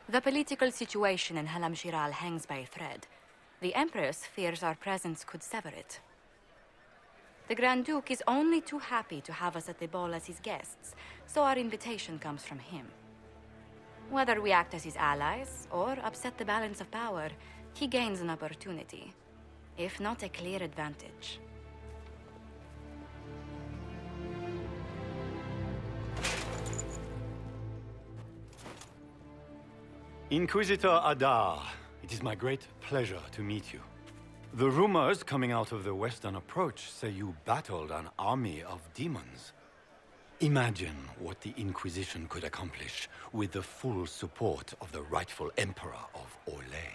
The political situation in Halam Shiral hangs by a thread. The Empress fears our presence could sever it. The Grand Duke is only too happy to have us at the ball as his guests, so our invitation comes from him. Whether we act as his allies, or upset the balance of power, he gains an opportunity, if not a clear advantage. Inquisitor Adar, it is my great pleasure to meet you. The rumors coming out of the Western Approach say you battled an army of demons. Imagine what the Inquisition could accomplish with the full support of the rightful Emperor of Olay.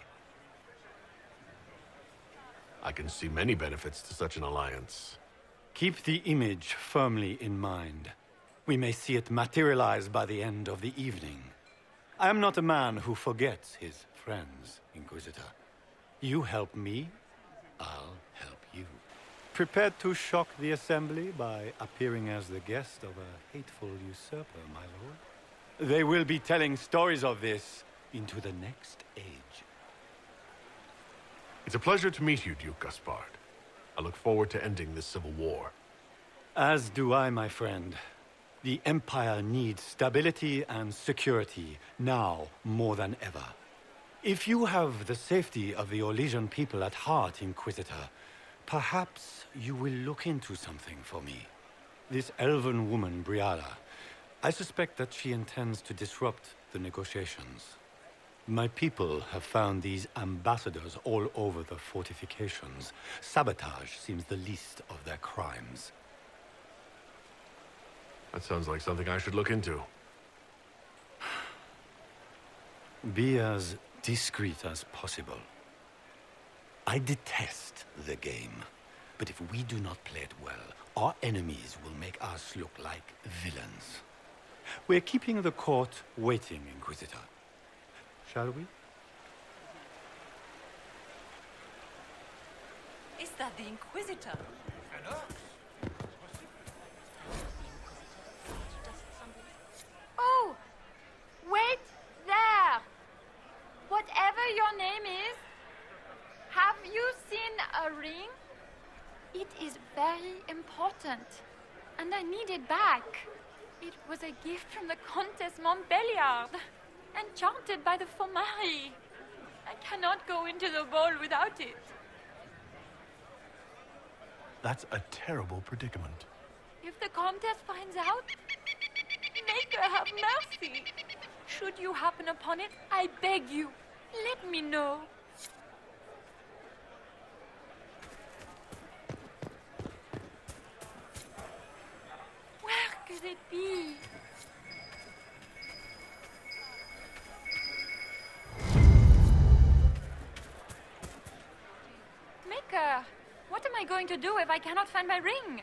I can see many benefits to such an alliance. Keep the image firmly in mind. We may see it materialize by the end of the evening. I am not a man who forgets his friends, Inquisitor. You help me, I'll help you. Prepared to shock the Assembly by appearing as the guest of a hateful usurper, my lord? They will be telling stories of this into the next age. It's a pleasure to meet you, Duke Gaspard. I look forward to ending this civil war. As do I, my friend. The Empire needs stability and security, now more than ever. If you have the safety of the Orlesian people at heart, Inquisitor, perhaps you will look into something for me. This elven woman, Briala, I suspect that she intends to disrupt the negotiations. My people have found these ambassadors all over the fortifications. Sabotage seems the least of their crimes. That sounds like something I should look into. Be as discreet as possible. I detest the game, but if we do not play it well, our enemies will make us look like villains. We're keeping the court waiting, Inquisitor. Shall we? Is that the Inquisitor? Oh! Wait there! Whatever your name is, have you seen a ring? It is very important, and I need it back. It was a gift from the Countess Montbelliard, enchanted by the Fomari. I cannot go into the ball without it. That's a terrible predicament. If the Countess finds out, make her have mercy. Should you happen upon it, I beg you, let me know. Where could it be? Maker, what am I going to do if I cannot find my ring?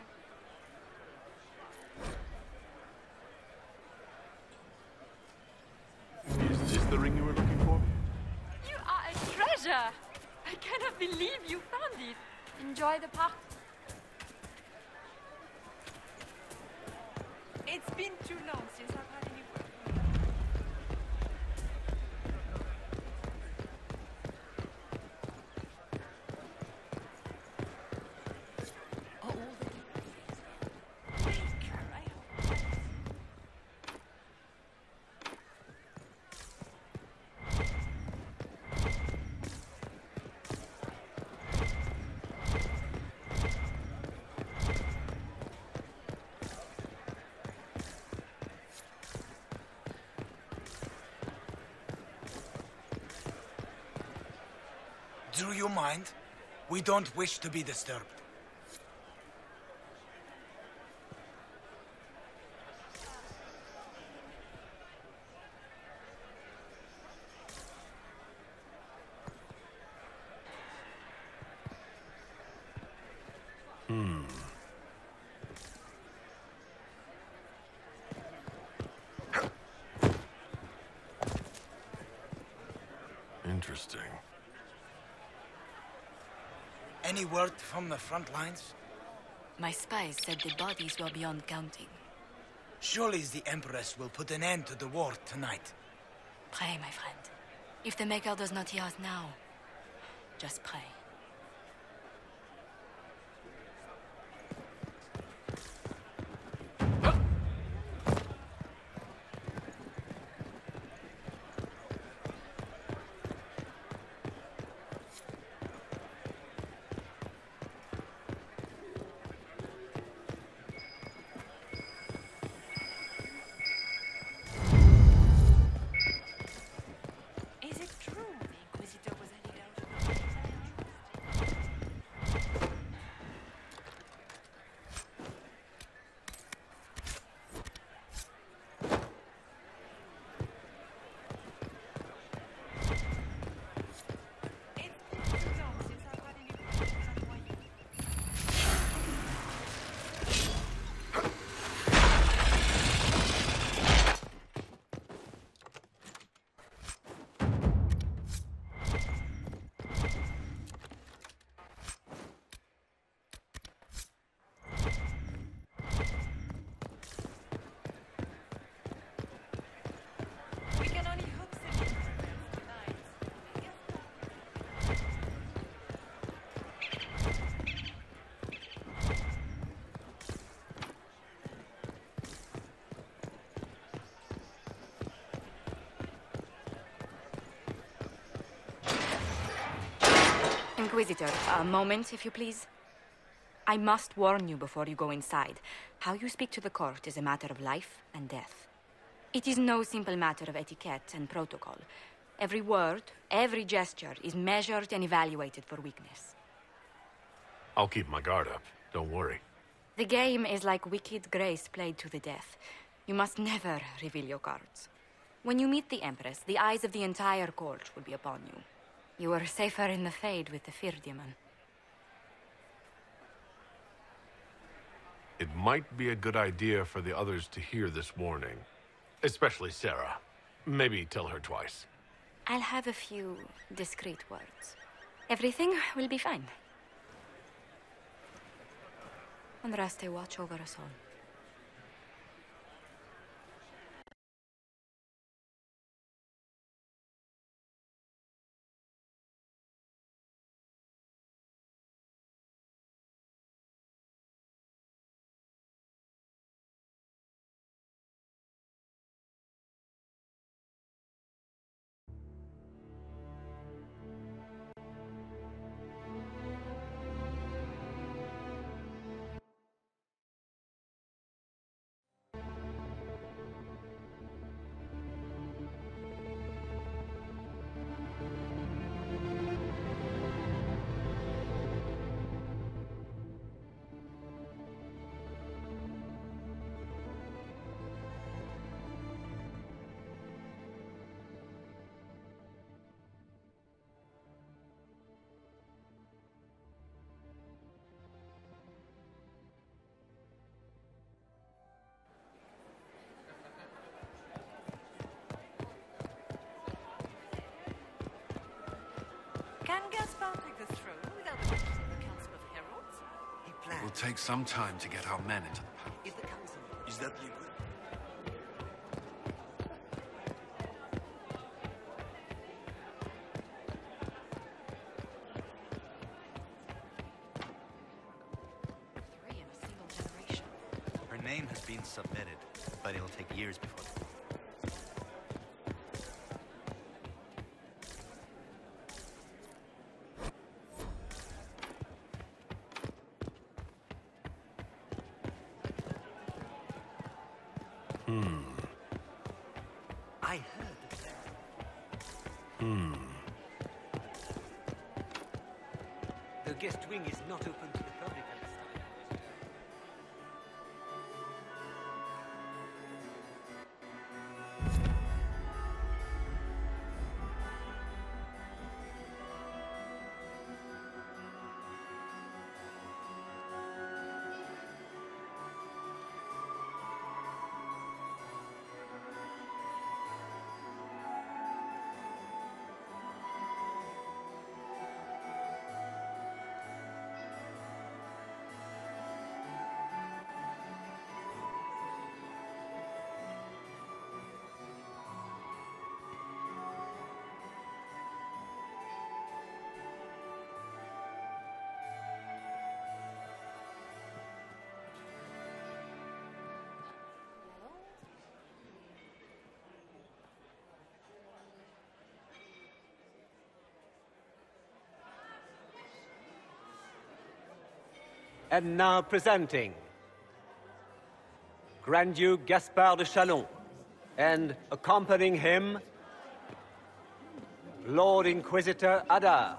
Is this the ring you were looking for? You are a treasure! I cannot believe you found it. Enjoy the party. It's been too long since I've had any work. All the Do you mind? We don't wish to be disturbed. Interesting. Any word from the front lines? My spies said the bodies were beyond counting. Surely the Empress will put an end to the war tonight. Pray, my friend. If the Maker does not hear us now, just pray. Is it true the Inquisitor was heading out of It's been too long since I've had any questions on why you... We can only hope Celine prevails tonight. Inquisitor, a moment, if you please. I must warn you before you go inside. How you speak to the court is a matter of life and death. It is no simple matter of etiquette and protocol. Every word, every gesture is measured and evaluated for weakness. I'll keep my guard up. Don't worry. The game is like wicked grace played to the death. You must never reveal your cards. When you meet the Empress, the eyes of the entire court will be upon you. You are safer in the Fade with the Fear Demon. It might be a good idea for the others to hear this warning. Especially Sarah. Maybe tell her twice. I'll have a few discreet words. Everything will be fine. Andraste, watch over us all. Can Gaspard take the throne without the backing of the Council of Heralds? He It planned. will take some time to get our men into the palace. Is the council? Is that the agreement? Three in a single generation. Her name has been submitted, but it'll take years before. I heard that. The guest wing is not open to the public at this time. And now presenting Grand Duke Gaspard de Chalon, and accompanying him, Lord Inquisitor Adar.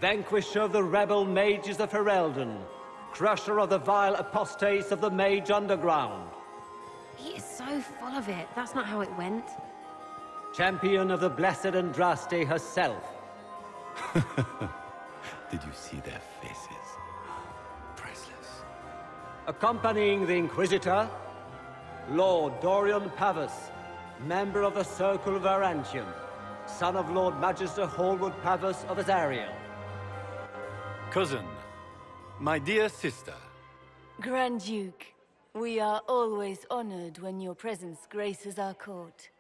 Vanquisher of the rebel mages of Ferelden, crusher of the vile apostates of the Mage Underground. He is so full of it. That's not how it went. Champion of the Blessed Andraste herself. Did you see their faces? Priceless. Accompanying the Inquisitor, Lord Dorian Pavus, member of the Circle of Arantium, son of Lord Magister Hallwood Pavus of Azariel. Cousin, my dear sister. Grand Duke, we are always honored when your presence graces our court.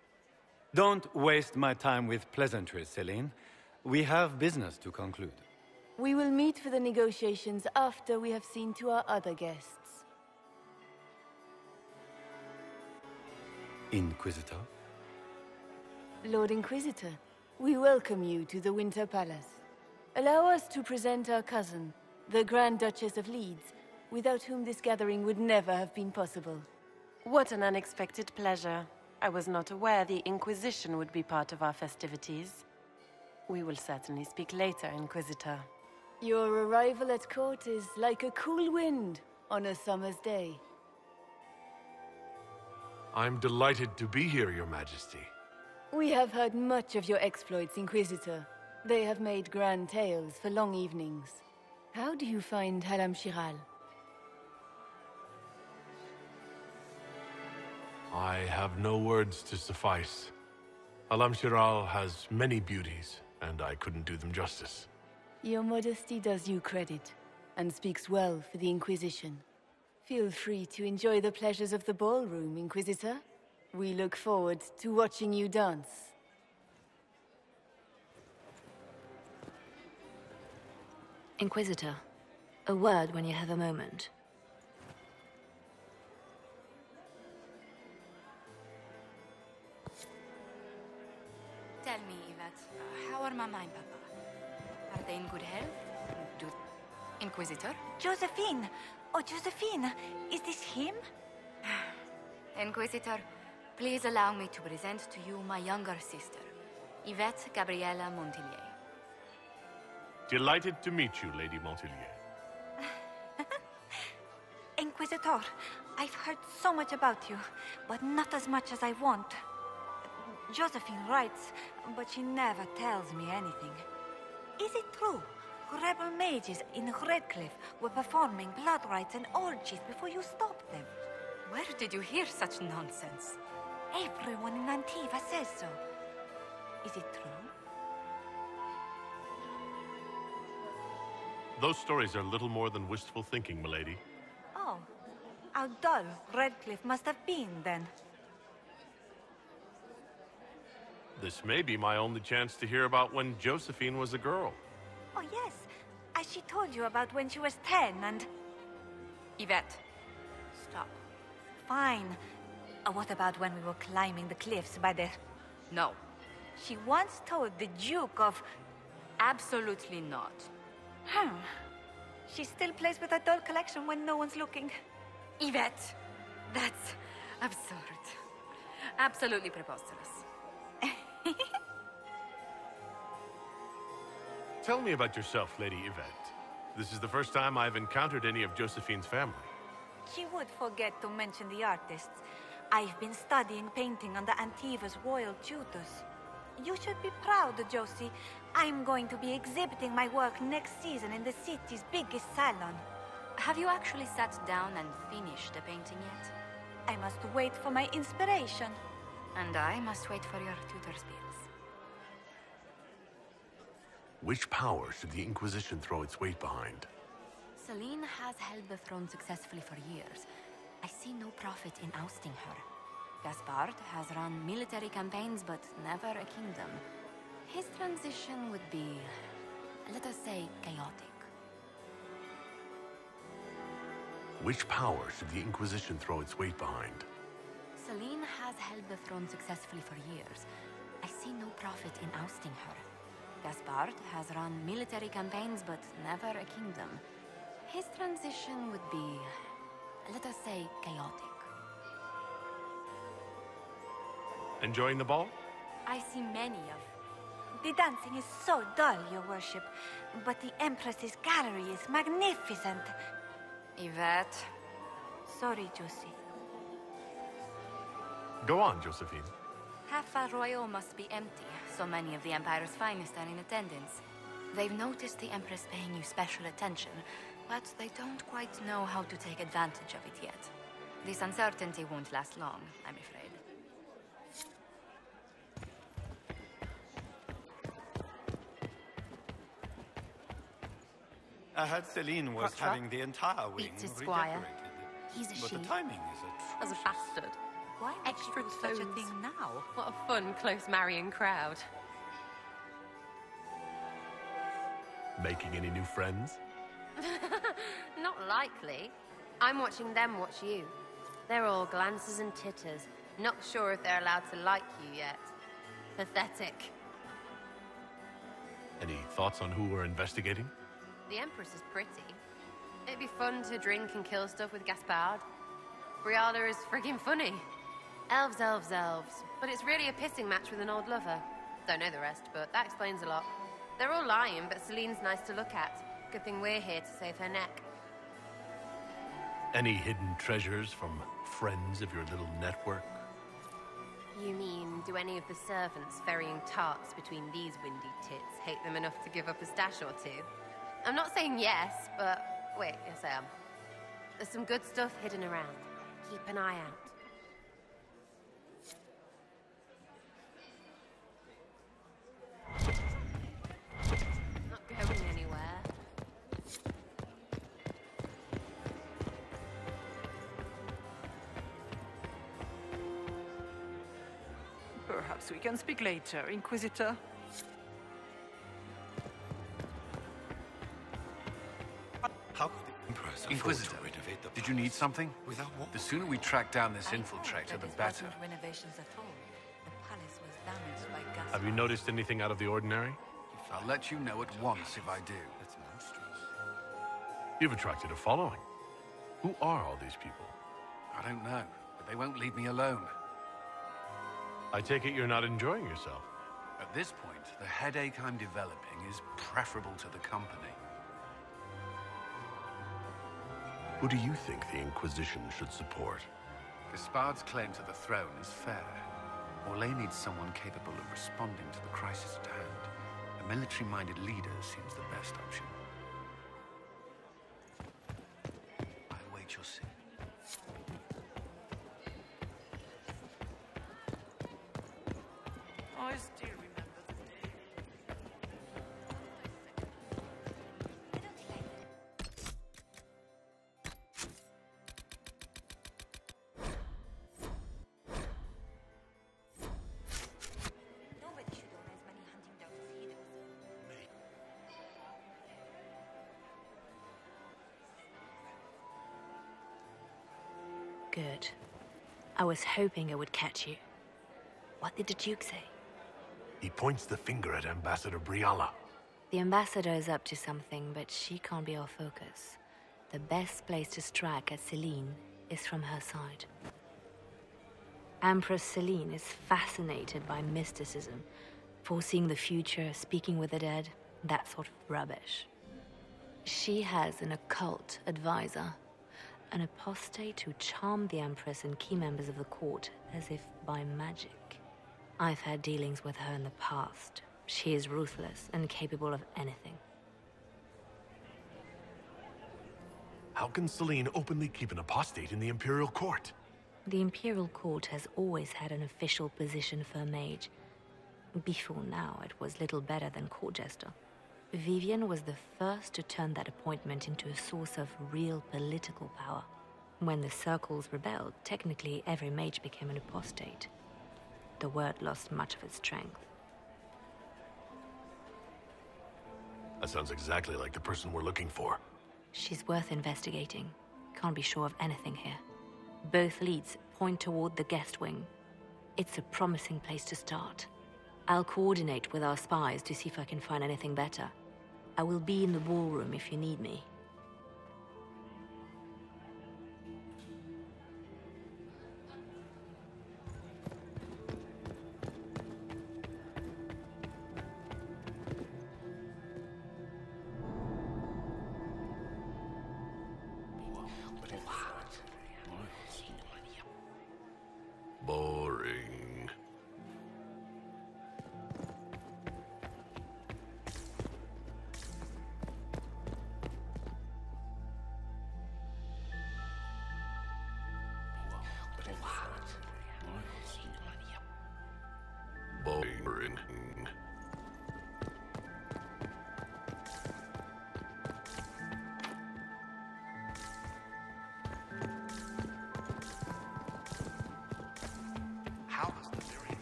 Don't waste my time with pleasantries, Celine. We have business to conclude. We will meet for the negotiations after we have seen to our other guests. Inquisitor? Lord Inquisitor, we welcome you to the Winter Palace. Allow us to present our cousin, the Grand Duchess of Leeds, without whom this gathering would never have been possible. What an unexpected pleasure. I was not aware the Inquisition would be part of our festivities. We will certainly speak later, Inquisitor. Your arrival at court is like a cool wind on a summer's day. I'm delighted to be here, Your Majesty. We have heard much of your exploits, Inquisitor. They have made grand tales for long evenings. How do you find Halam Shiral? I have no words to suffice. Halam Shiral has many beauties, and I couldn't do them justice. Your modesty does you credit, and speaks well for the Inquisition. Feel free to enjoy the pleasures of the ballroom, Inquisitor. We look forward to watching you dance. Inquisitor, a word when you have a moment. Tell me, Yvette, how are Mama and Papa? Are they in good health? Inquisitor? Josephine! Oh, Josephine! Is this him? Inquisitor, please allow me to present to you my younger sister, Yvette Gabriella Montillier. Delighted to meet you, Lady Montillier. Inquisitor, I've heard so much about you, but not as much as I want. Josephine writes, but she never tells me anything. Is it true? Rebel mages in Redcliffe were performing blood rites and orgies before you stopped them. Where did you hear such nonsense? Everyone in Antiva says so. Is it true? Those stories are little more than wistful thinking, milady. Oh, how dull Redcliffe must have been, then. This may be my only chance to hear about when Josephine was a girl. Oh, yes. As she told you about when she was 10 and... Yvette, stop. Fine. What about when we were climbing the cliffs by the... No. She once told the Duke of... Absolutely not. She still plays with her doll collection when no one's looking. Yvette, that's absurd. Absolutely preposterous. Tell me about yourself, Lady Yvette. This is the first time I've encountered any of Josephine's family. She would forget to mention the artists. I've been studying painting under Antiva's royal tutors. You should be proud, Josie. I'm going to be exhibiting my work next season in the city's biggest salon. Have you actually sat down and finished the painting yet? I must wait for my inspiration. And I must wait for your tutor's bills. Which power should the Inquisition throw its weight behind? Celine has held the throne successfully for years. I see no profit in ousting her. Gaspard has run military campaigns, but never a kingdom. His transition would be, let us say, chaotic. Which power should the Inquisition throw its weight behind? Celine has held the throne successfully for years. I see no profit in ousting her. Gaspard has run military campaigns, but never a kingdom. His transition would be, let us say, chaotic. Enjoying the ball? I see many of. The dancing is so dull, Your Worship, but the Empress's gallery is magnificent. Yvette. Sorry, Josie. Go on, Josephine. Half Val Royaux must be empty. So many of the Empire's finest are in attendance. They've noticed the Empress paying you special attention, but they don't quite know how to take advantage of it yet. This uncertainty won't last long, I'm afraid. I heard Celine was having the entire wing Beats his squire. redecorated. He's a But she. the timing is atrocious. As a bastard. Why would Extra she do such a tones. thing now? What a fun, close marrying crowd. Making any new friends? Not likely. I'm watching them watch you. They're all glances and titters. Not sure if they're allowed to like you yet. Pathetic. Any thoughts on who we're investigating? The Empress is pretty. It'd be fun to drink and kill stuff with Gaspard. Briala is friggin' funny. Elves, elves, elves. But it's really a pissing match with an old lover. Don't know the rest, but that explains a lot. They're all lying, but Celine's nice to look at. Good thing we're here to save her neck. Any hidden treasures from friends of your little network? You mean, do any of the servants ferrying tarts between these windy tits hate them enough to give up a stash or two? I'm not saying yes, but wait, yes I am. There's some good stuff hidden around. Keep an eye out. Not going anywhere. Perhaps we can speak later, Inquisitor. How could the Empress afford Inquisitor, to renovate the did you need something? without war? The sooner we track down this I infiltrator, heard the that better. this wasn't renovations at all. The palace was damaged by gas. Have you noticed anything out of the ordinary? I'll let you know at once if I do. That's monstrous. You've attracted a following. Who are all these people? I don't know, but they won't leave me alone. I take it you're not enjoying yourself. At this point, the headache I'm developing is preferable to the company. Who do you think the Inquisition should support? Gaspard's claim to the throne is fair. Orlais needs someone capable of responding to the crisis at hand. A military-minded leader seems the best option. I'll wait your see. I still remember the day. Nobody should own as many hunting dogs as he does. Good. I was hoping I would catch you. What did the Duke say? He points the finger at Ambassador Briala. The ambassador is up to something, but she can't be our focus. The best place to strike at Celine is from her side. Empress Celine is fascinated by mysticism, foreseeing the future, speaking with the dead, that sort of rubbish. She has an occult advisor, an apostate who charmed the Empress and key members of the court as if by magic. I've had dealings with her in the past. She is ruthless and capable of anything. How can Celine openly keep an apostate in the Imperial Court? The Imperial Court has always had an official position for a mage. Before now, it was little better than court jester. Vivian was the first to turn that appointment into a source of real political power. When the circles rebelled, technically every mage became an apostate. The word lost much of its strength. That sounds exactly like the person we're looking for. She's worth investigating. Can't be sure of anything here. Both leads point toward the guest wing. It's a promising place to start. I'll coordinate with our spies to see if I can find anything better. I will be in the ballroom if you need me. Boring. Boring. How is the very...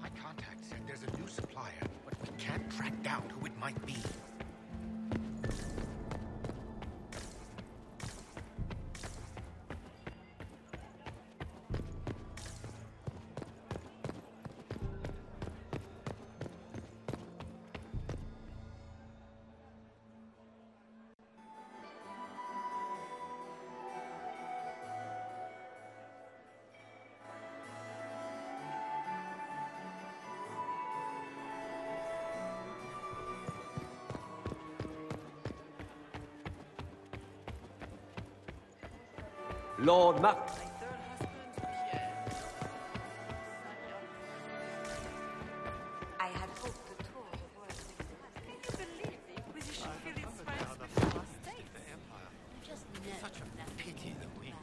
My contact said there's a new supplier, but we can't track down who it might be. Lord Mac... I had hoped the tour was... Can you believe the Inquisition filled its ranks with apostates? Just such a pity that we...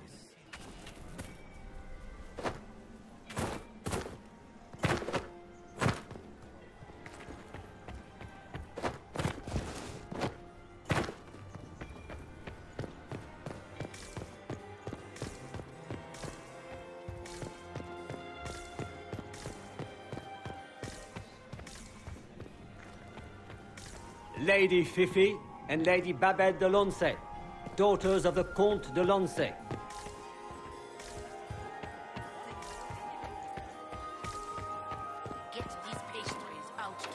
Lady Fifi and Lady Babette de Lancey, daughters of the Comte de Lancey. Get these pastries out to the...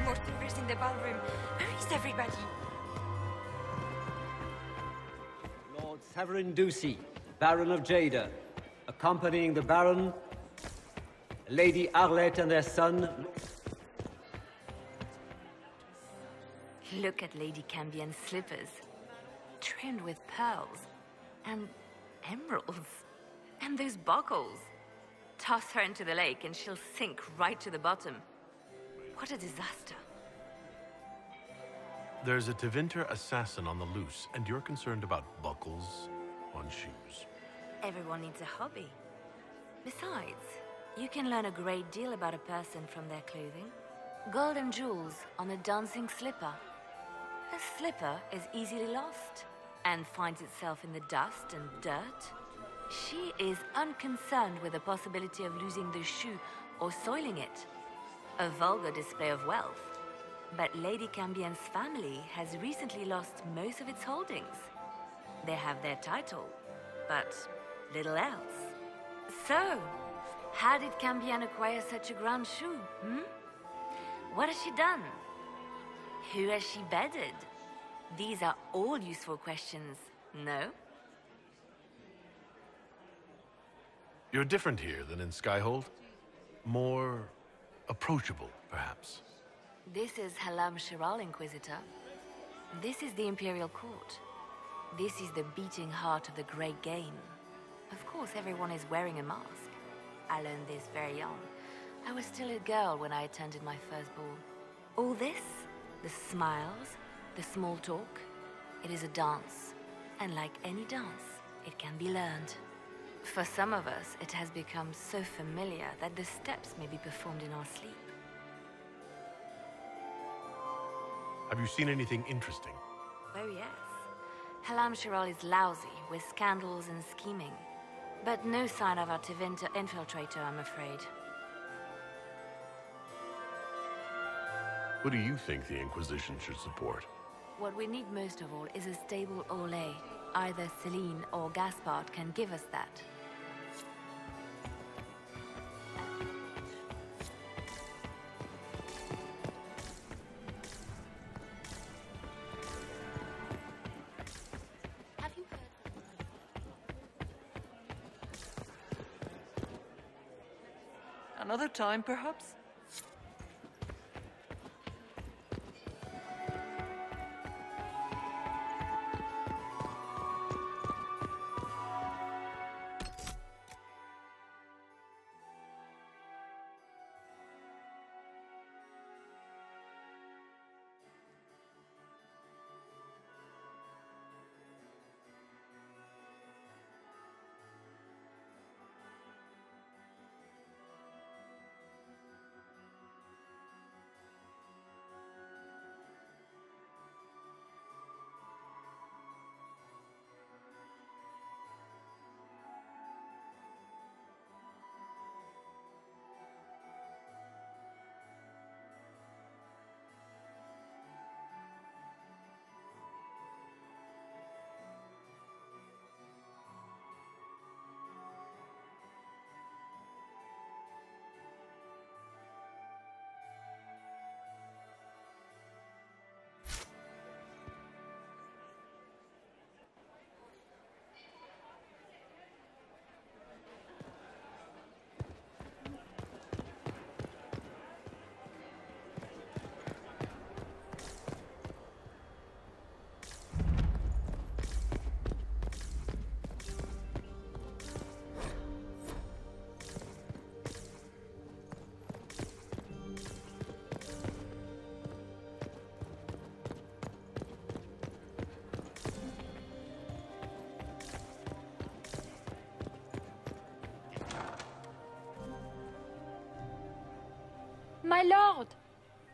More troopers in the ballroom. Where is everybody? Lord Severin Ducey, Baron of Jada, accompanying the Baron, Lady Arlette and their son. Look at Lady Cambien's slippers, trimmed with pearls and emeralds. And those buckles. Toss her into the lake and she'll sink right to the bottom. What a disaster. There's a Tevinter assassin on the loose, and you're concerned about buckles on shoes. Everyone needs a hobby. Besides, you can learn a great deal about a person from their clothing. Gold and jewels on a dancing slipper. A slipper is easily lost and finds itself in the dust and dirt. She is unconcerned with the possibility of losing the shoe or soiling it. A vulgar display of wealth. But Lady Cambien's family has recently lost most of its holdings. They have their title, but little else. So, how did Cambien acquire such a grand shoe, What has she done? Who has she bedded? These are all useful questions, no? You're different here than in Skyhold. More approachable, perhaps. This is Halam Shiral, Inquisitor. This is the Imperial Court. This is the beating heart of the Great Game. Of course, everyone is wearing a mask. I learned this very young. I was still a girl when I attended my first ball. All this, the smiles, the small talk, it is a dance. And like any dance, it can be learned. For some of us, it has become so familiar that the steps may be performed in our sleep. Have you seen anything interesting? Oh yes, Halam Shiral is lousy, with scandals and scheming. But no sign of our Tevinter infiltrator, I'm afraid. Who do you think the Inquisition should support? What we need most of all is a stable Ole. Either Celine or Gaspard can give us that. Another time, perhaps?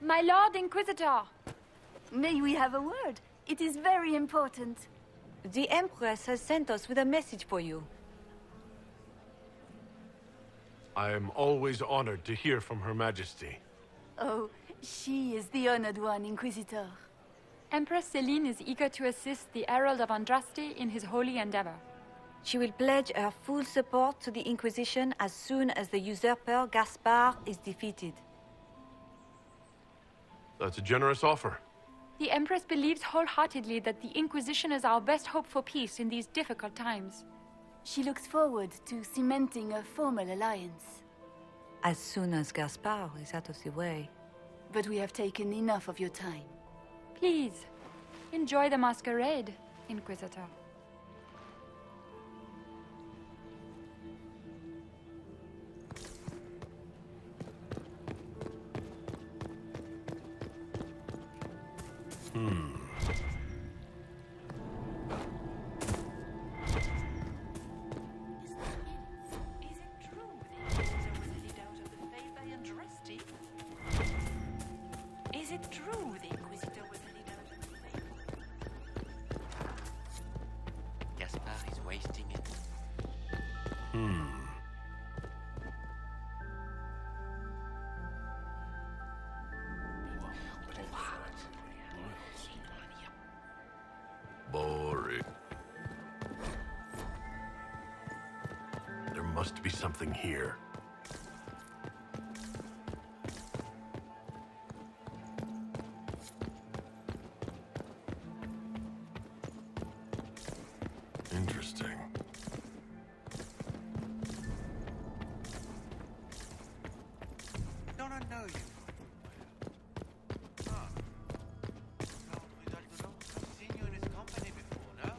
My Lord Inquisitor! May we have a word? It is very important. The Empress has sent us with a message for you. I am always honored to hear from Her Majesty. Oh, she is the honored one, Inquisitor. Empress Celine is eager to assist the Herald of Andraste in his holy endeavor. She will pledge her full support to the Inquisition as soon as the usurper Gaspard is defeated. That's a generous offer. The Empress believes wholeheartedly that the Inquisition is our best hope for peace in these difficult times. She looks forward to cementing a formal alliance. As soon as Gaspard is out of the way. But we have taken enough of your time. Please, enjoy the masquerade, Inquisitor. Is it true the Inquisitor was a leader of the faith? Gaspard is wasting it. Boring. There must be something here. Interesting. Don't I know you? Ah. No, I've seen you in his company before, no?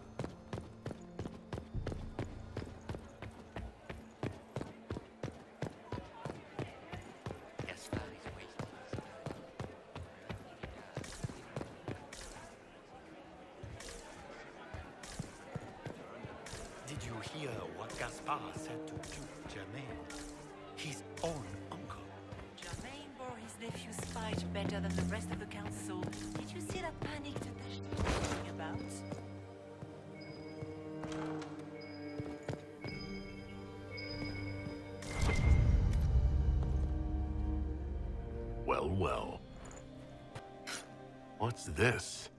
Gaspard is wasting his time. Did you hear what Gaspard said to Duke Germain? His own uncle. Germain bore his nephew's spite better than the rest of the council. Did you see that panic that they're talking about? Well, well. What's this?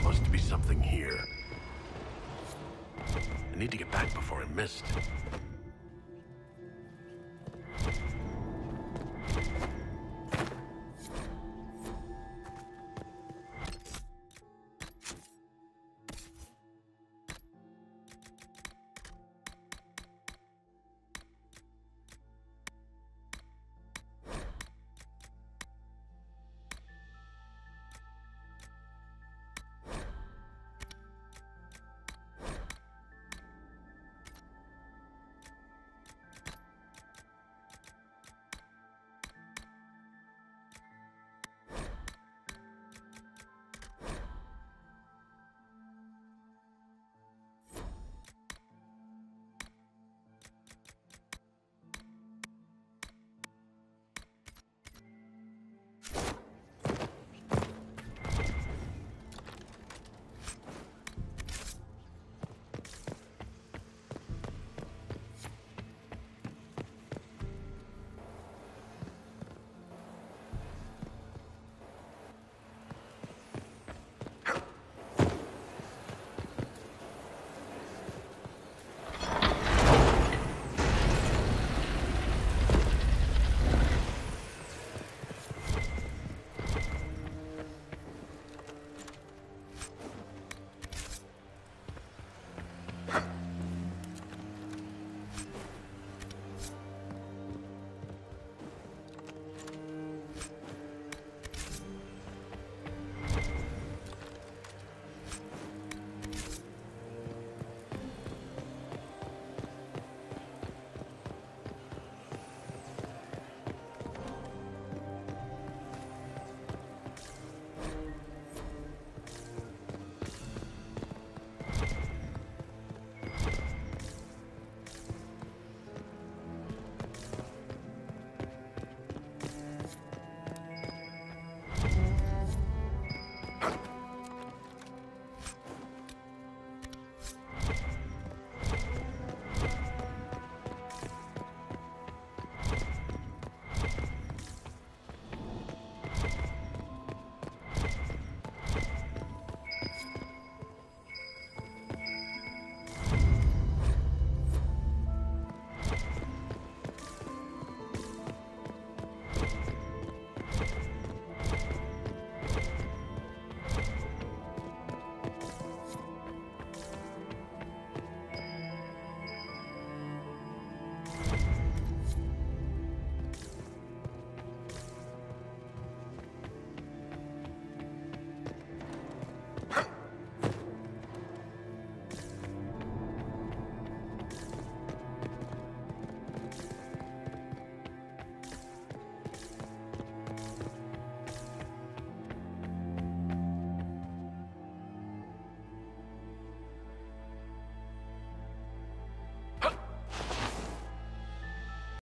Must be something here. I need to get back before I'm missed.